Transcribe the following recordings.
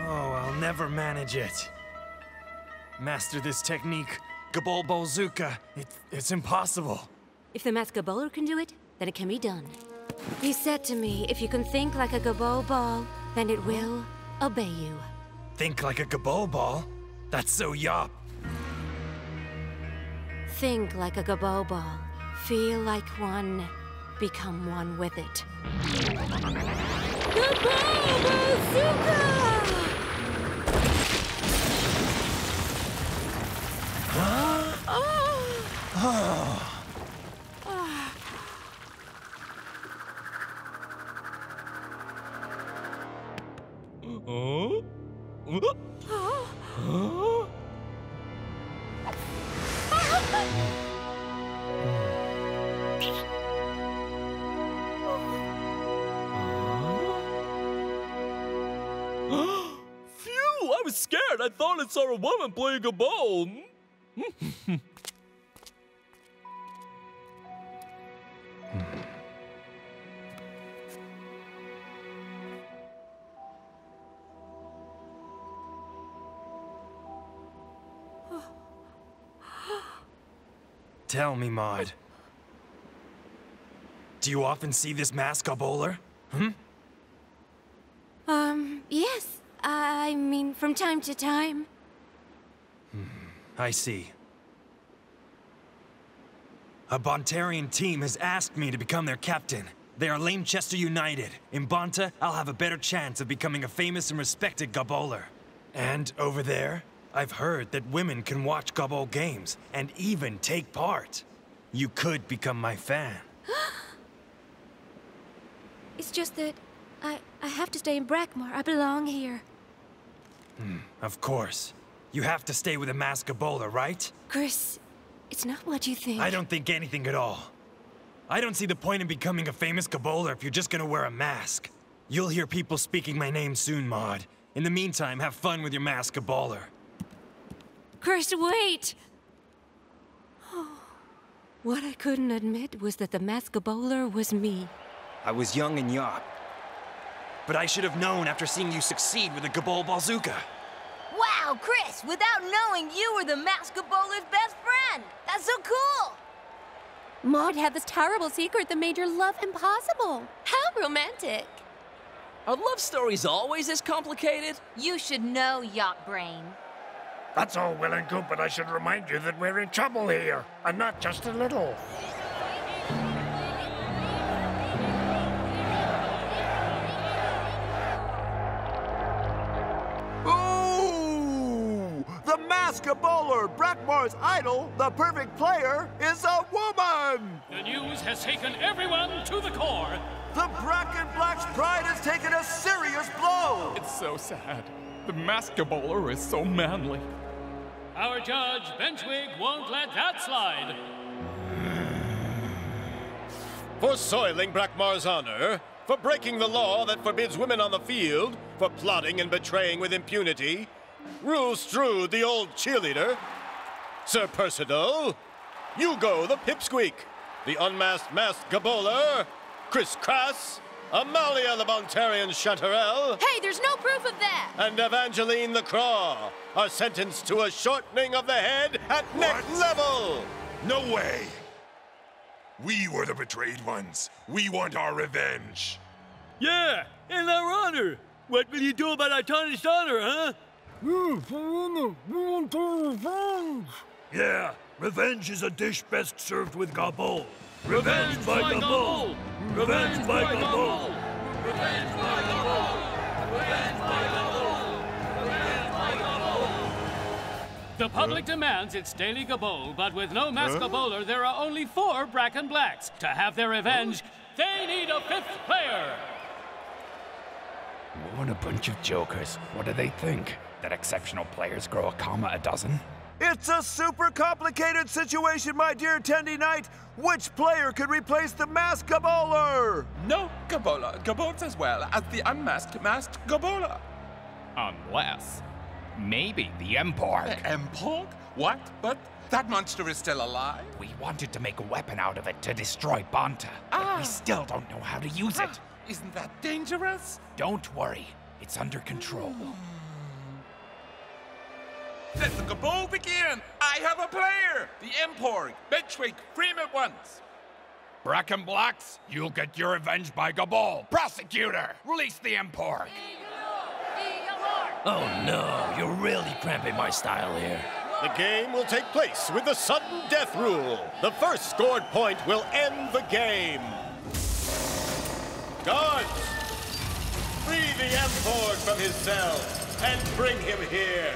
Oh, I'll never manage it. Master this technique, Gobbowler, it's impossible. If the Masqued Gobbowler can do it, then it can be done. You said to me, if you can think like a Gobbowler, then it will obey you. Think like a Gobbowler? That's so yop. Think like a Gobbowler. Feel like one. Become one with it. Gobbowler! Phew! I was scared. I thought I saw a woman playing a bowl. Tell me, Maud. Do you often see this Masqued Gobbowler? Yes. I mean, from time to time. I see. A Bontarian team has asked me to become their captain. They are Lanechester United. In Bonta, I'll have a better chance of becoming a famous and respected Gobbowler. And over there, I've heard that women can watch Gobbowler games and even take part. You could become my fan. It's just that I have to stay in Brackmore. I belong here. Of course. You have to stay with a Masqued Gobbowler, right? Chris, it's not what you think. I don't think anything at all. I don't see the point in becoming a famous Gobbowler if you're just gonna wear a mask. You'll hear people speaking my name soon, Maud. In the meantime, have fun with your Masqued Gobbowler. Chris, wait! What I couldn't admit was that the Masqued Gobbowler was me. I was young and yop. But I should have known after seeing you succeed with the Gobbowler. Wow, Chris! Without knowing, you were the Masqued Gobbowler's best friend! That's so cool! Maud had this terrible secret that made your love impossible. How romantic! Are love stories always this complicated? You should know, Yacht Brain. That's all well and good, but I should remind you that we're in trouble here, and not just a little. Ooh! The Masqued Gobbowler, Brackmore's idol, the perfect player, is a woman! The news has taken everyone to the core. The Brack and Black's pride has taken a serious blow! It's so sad. The Masqued Gobbowler is so manly. Our judge, Benchwig, won't let that slide. For soiling Brackmore's honor, for breaking the law that forbids women on the field, for plotting and betraying with impunity, Rule Strood, the old cheerleader, Sir Percival, Hugo the Pipsqueak, the unmasked Masqued Gobbowler, Chris Crass, Amalia the Bontarian Chanterelle, Hey, there's no proof of that! and Evangeline the Craw are sentenced to a shortening of the head at neck level! No way! We were the betrayed ones. We want our revenge. Yeah, in our honor. What will you do about our tarnished honor, huh? Yeah, revenge is a dish best served with gobble. Revenge by Gobbowler! Revenge by Gobbowler! Revenge by Gobbowler! Revenge by Gobbowler! Revenge by Gobbowler! The public demands its daily Gobbowler, but with no Masqued Gobbowler, there are only 4 Brack and Blacks. To have their revenge, they need a 5th player. What a bunch of jokers. What do they think? That exceptional players grow Ankama a dozen? It's a super complicated situation, my dear Tendy Knight. Which player could replace the Masqued Gobbowler? No Gobbowler as well as the unmasked Masqued Gobbowler. Unless, maybe the Emporg. The Emporg? What? But that monster is still alive? We wanted to make a weapon out of it to destroy Bonta, but we still don't know how to use it. Isn't that dangerous? Don't worry, it's under control. Let the Gabol begin! I have a player! The Emporg! Benchwick, free him at once! Bracken Blacks, you'll get your revenge by Gabol. Prosecutor, release the Emporg. Oh no, you're really cramping my style here. The game will take place with the sudden death rule. The first scored point will end the game. Guards, free the Emporg from his cell and bring him here.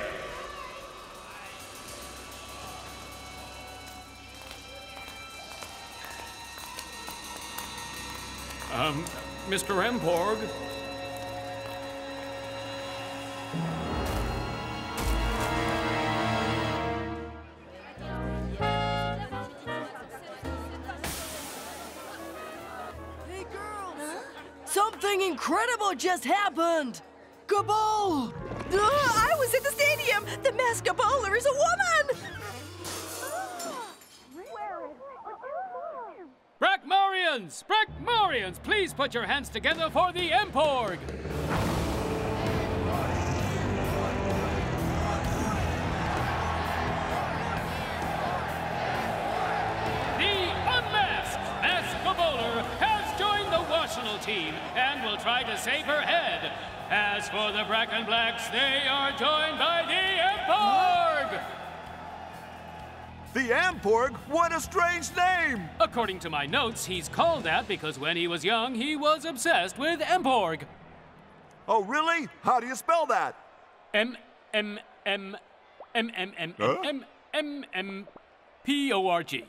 Mr. Emporg? Hey, girls! Something incredible just happened! Gabol! I was at the stadium! The Masqued Gobbowler is a woman! Brackmorians, please put your hands together for the Emporg! The unmasked Masqued Gobbowler has joined the National team and will try to save her head. As for the Bracken Blacks, they are joined by the Emporg! The Emporg? What a strange name! According to my notes, he's called that because when he was young, he was obsessed with Emporg. Oh, really? How do you spell that? P-O-R-G.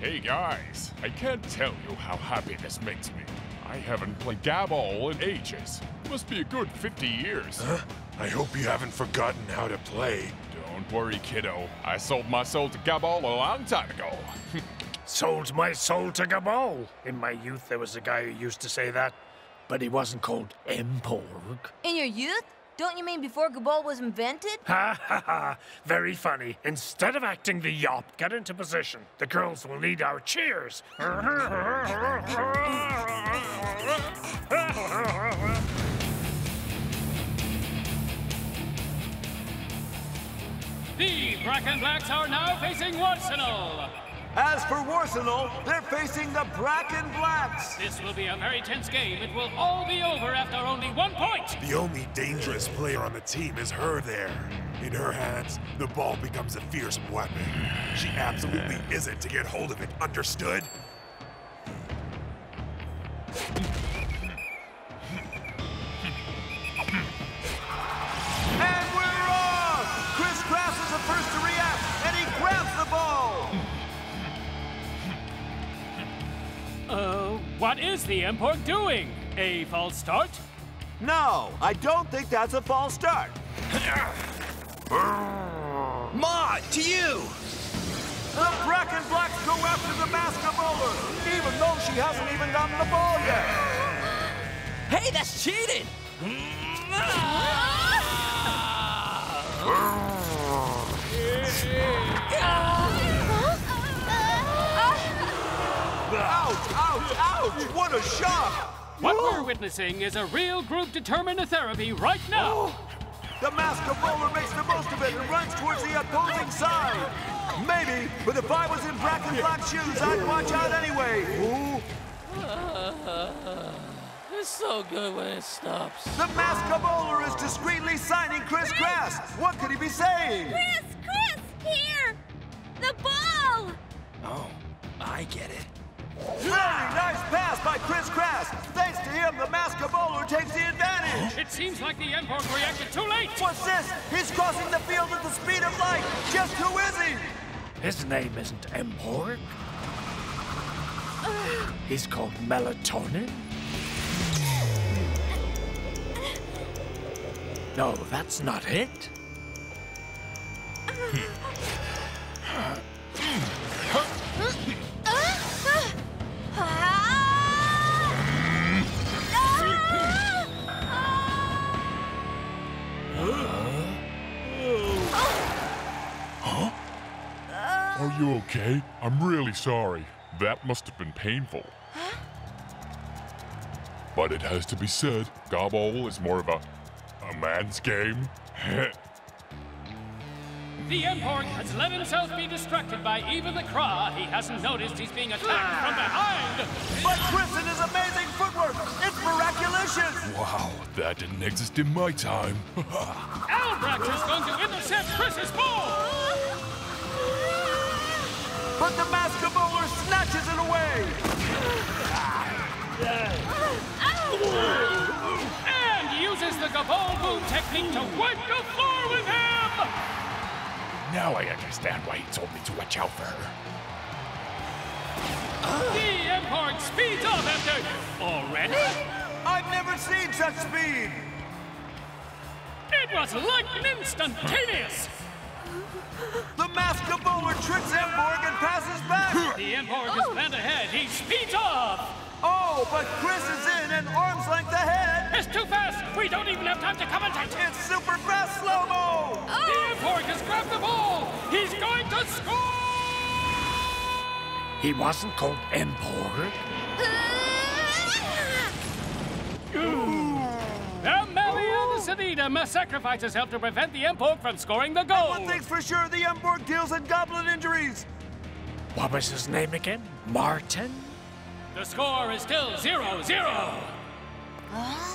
Hey guys, I can't tell you how happy this makes me. I haven't played Gabol in ages. Must be a good 50 years. I hope you haven't forgotten how to play. Don't worry, kiddo. I sold my soul to Gabol a long time ago. Sold my soul to Gabol. In my youth, there was a guy who used to say that, but he wasn't called Emporg. In your youth? Don't you mean before Gabol was invented? Ha ha ha! Very funny. Instead of acting the yop, get into position. The girls will need our cheers. The Bracken Blacks are now facing Warsenal. As for Warsenal, they're facing the Bracken Blacks. This will be a very tense game. It will all be over after only 1 point. The only dangerous player on the team is her there. In her hands, the ball becomes a fearsome weapon. She absolutely isn't to get hold of it, understood? And we're off! Chris Grass is the first to react, and he grabs the ball! What is the Emporg doing? A false start? No, I don't think that's a false start. Ma, to you! The Bracken Blacks go after the Masqued Gobbowler, even though she hasn't even gotten the ball yet. Hey, that's cheating! Ouch, ouch, ouch! What a shock! What we're witnessing is a real group determined therapy right now. The Masqued Gobbowler makes the most of it and runs towards the opposing side. Maybe, but if I was in Bracken Black's shoes, I'd watch out anyway. It's so good when it stops. The Masqued Gobbowler is discreetly signing Chris Grass. What could he be saying? Chris, here! The ball! Oh, I get it. Very nice pass by Chris Grass. Thanks to him, the Masqued Gobbowler takes the advantage. It seems like the Emporg reacted too late. What's this? He's crossing the field at the speed of light. Just who is he? His name isn't Emporg. He's called Melatonin. No, that's not it. you okay? I'm really sorry. That must have been painful. Huh? But it has to be said, Gobbowl is more of a man's game. The Emporg has let himself be distracted by even the Craw. He hasn't noticed he's being attacked from behind. But Chris and his amazing footwork, it's miraculous! Wow, that didn't exist in my time. Albrax is going to intercept Chris's ball. But the Masqued Gobbowler snatches it away! And uses the Gobbowl boom technique to wipe the floor with him! Now I understand why he told me to watch out for her. The Emporg speeds up after... Already? I've never seen such speed! It was like instantaneous! The Masqued Gobbowler tricks Emporg and passes back! The Emporg is planned ahead. He speeds off! Oh, but Chris is in an arm's length ahead! It's too fast! We don't even have time to commentate! It's super fast slow-mo! The Emporg has grabbed the ball! He's going to score! He wasn't called Emporg. The Mariana Sedita must sacrifice herself to prevent the Emporg from scoring the goal! One thing's for sure, the Emporg deals in goblin injuries! What was his name again? Martin? The score is still 0-0.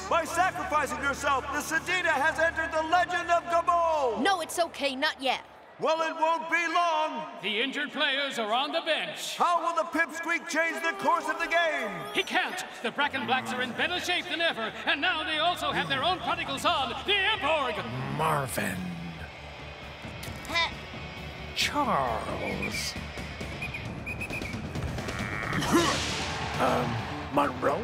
By sacrificing yourself, the Sedita has entered the legend of Gobbowl! No, it's okay, not yet. Well, it won't be long! The injured players are on the bench. How will the pipsqueak change the course of the game? He can't! The Bracken Blacks are in better shape than ever, and now they also have their own prodigals on, the Emporg! Marvin. Charles. Monroe?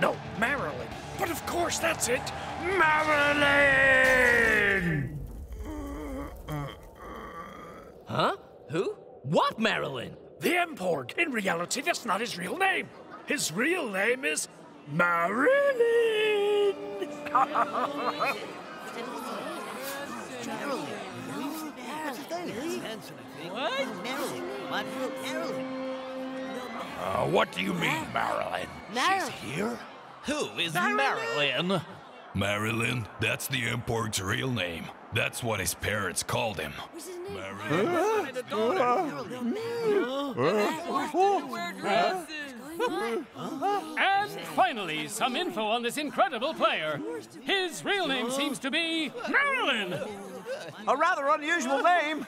No, Marilyn. But of course, that's it. Marilyn! Huh? Who? What Marilyn? The Emporg. In reality, that's not his real name. His real name is Marilyn. What do you mean, Marilyn? Marilyn. She's here? Who is Marilyn? Marilyn, that's the Emporg's real name. That's what his parents called him. And finally, some info on this incredible player. His real name seems to be Marilyn. A rather unusual name.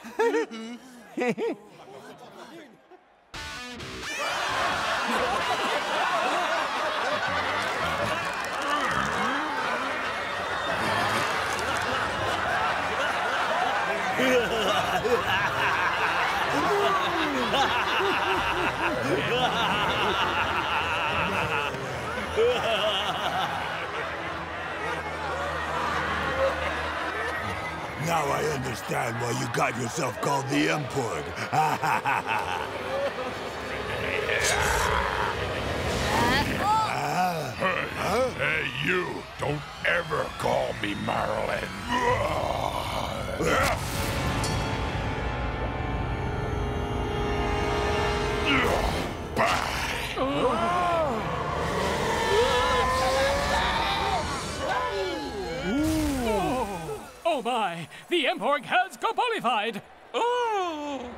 Now I understand why you got yourself called the Emporg. Hey, you! Don't ever call me Marilyn. Oh my! The Emporg has Gobbolified! Oh!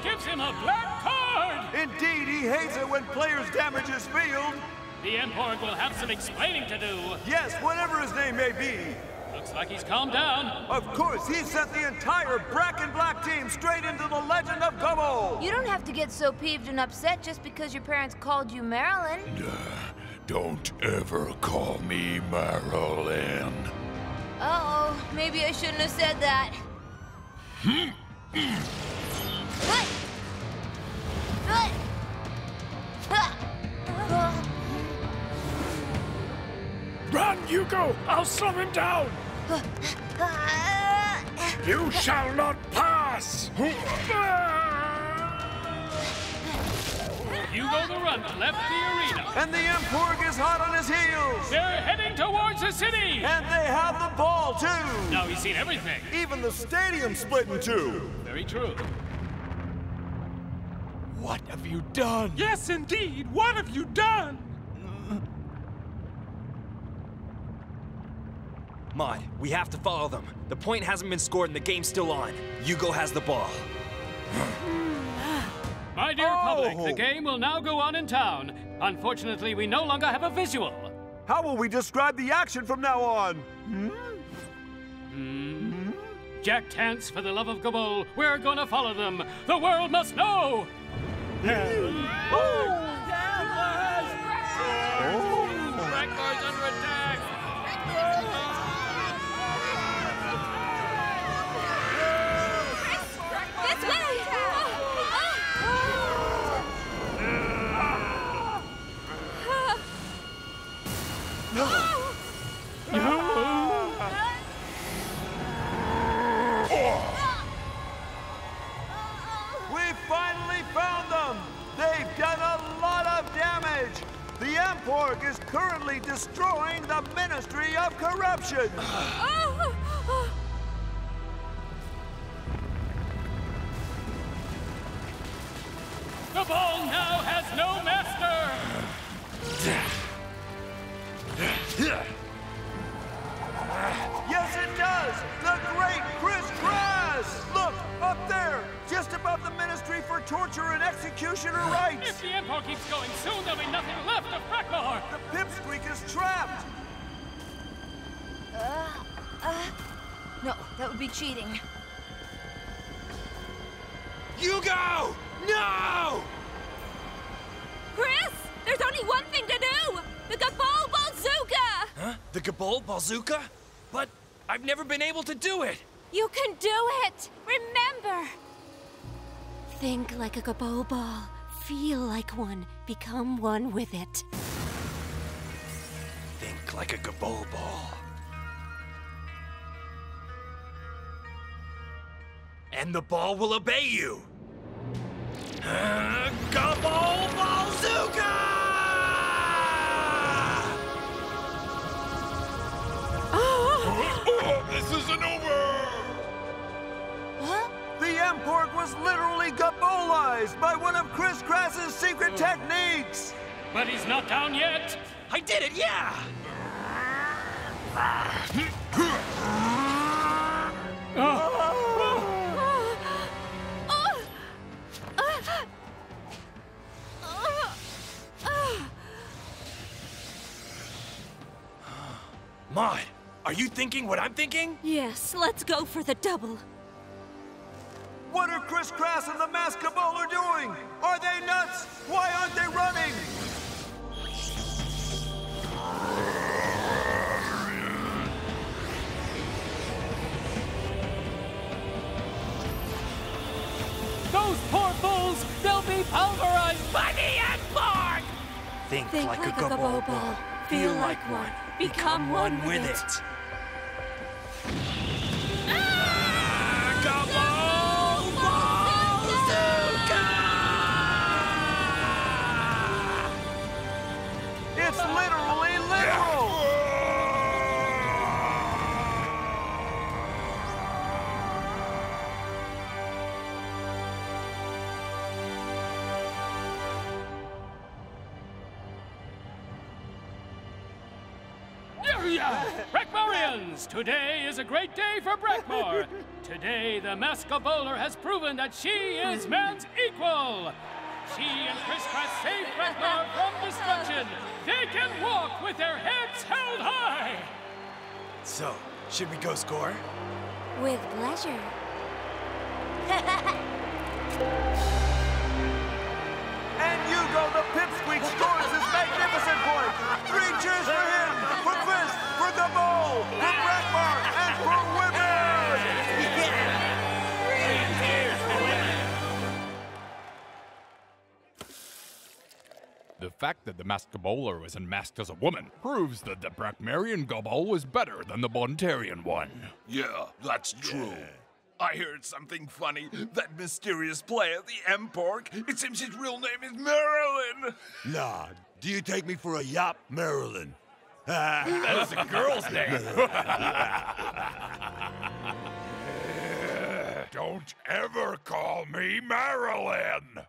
Gives him a black card! Indeed, he hates it when players damage his field. The Emporg will have some explaining to do. Yes, whatever his name may be. Looks like he's calmed down. Of course, he sent the entire Black and Black team straight into the legend of Gobbo. You don't have to get so peeved and upset just because your parents called you Marilyn. Don't ever call me Marilyn. Uh-oh, maybe I shouldn't have said that. Run, Hugo! I'll slow him down! You shall not pass! Hugo the Runner left the arena. And the Emporg is hot on his heels. They're heading towards the city. And they have the ball, too. Now he's seen everything. Even the stadium split in two. Very true. What have you done? Yes, indeed. What have you done? Mod, we have to follow them. The point hasn't been scored and the game's still on. Hugo has the ball. My dear public, the game will now go on in town. Unfortunately, we no longer have a visual. How will we describe the action from now on? Jack Tance, for the love of Gobbo, we're gonna follow them. The world must know! Blackboard's under attack! This way! We finally found them! They've done a lot of damage! The Emporg is currently destroying the Ministry of Corruption! The ball now has no master! Yes, it does! The great Criss-Cross! Look, up there! Just above the Ministry for Torture and Executioner Rights! If the Emperor keeps going, soon there'll be nothing left of Frackmore! The Pipsqueak is trapped! No, that would be cheating. Hugo! No! Chris! There's only one thing to do! The Gobbo Bazooka! Huh? The Gobbo Bazooka? But I've never been able to do it! You can do it! Remember! Think like a Gobbo ball. Feel like one. Become one with it. Think like a Gobbo ball. And the ball will obey you! Gobbo Bazooka! This isn't over! Huh? The Emporg was literally Gobbolized by one of Criss-Cross's secret techniques! But he's not down yet! I did it, yeah! Maud, are you thinking what I'm thinking? Yes, let's go for the double. What are Criss-Cross and the Masqued Gobbowler doing? Are they nuts? Why aren't they running? Those poor fools! They'll be pulverized by the Emporg! Think like a Gobbo ball. Feel like one. Become one with it. Gobbo Bazooka! It's literally literal! Brackmorians! Today is a great day for Brackmore! Today, the Masqued Gobbowler has proven that she is man's equal! She and Criss-Cross saved Brackmore from destruction! They can walk with their heads held high! So, Should we go score? With pleasure. And Hugo the Pipsqueak scores his magnificent point! 3 cheers for him! For Chris! For Gabol! For Brakmar! And for women! The fact that the Masqued Gobbowler was unmasked as a woman proves that the Brakmarian Gobble was better than the Bontarian one. Yeah, that's true. I heard something funny. That mysterious player, the Emporg, it seems his real name is Marilyn. Nah, do you take me for a yop, Marilyn? That is a girl's name. Don't ever call me Marilyn!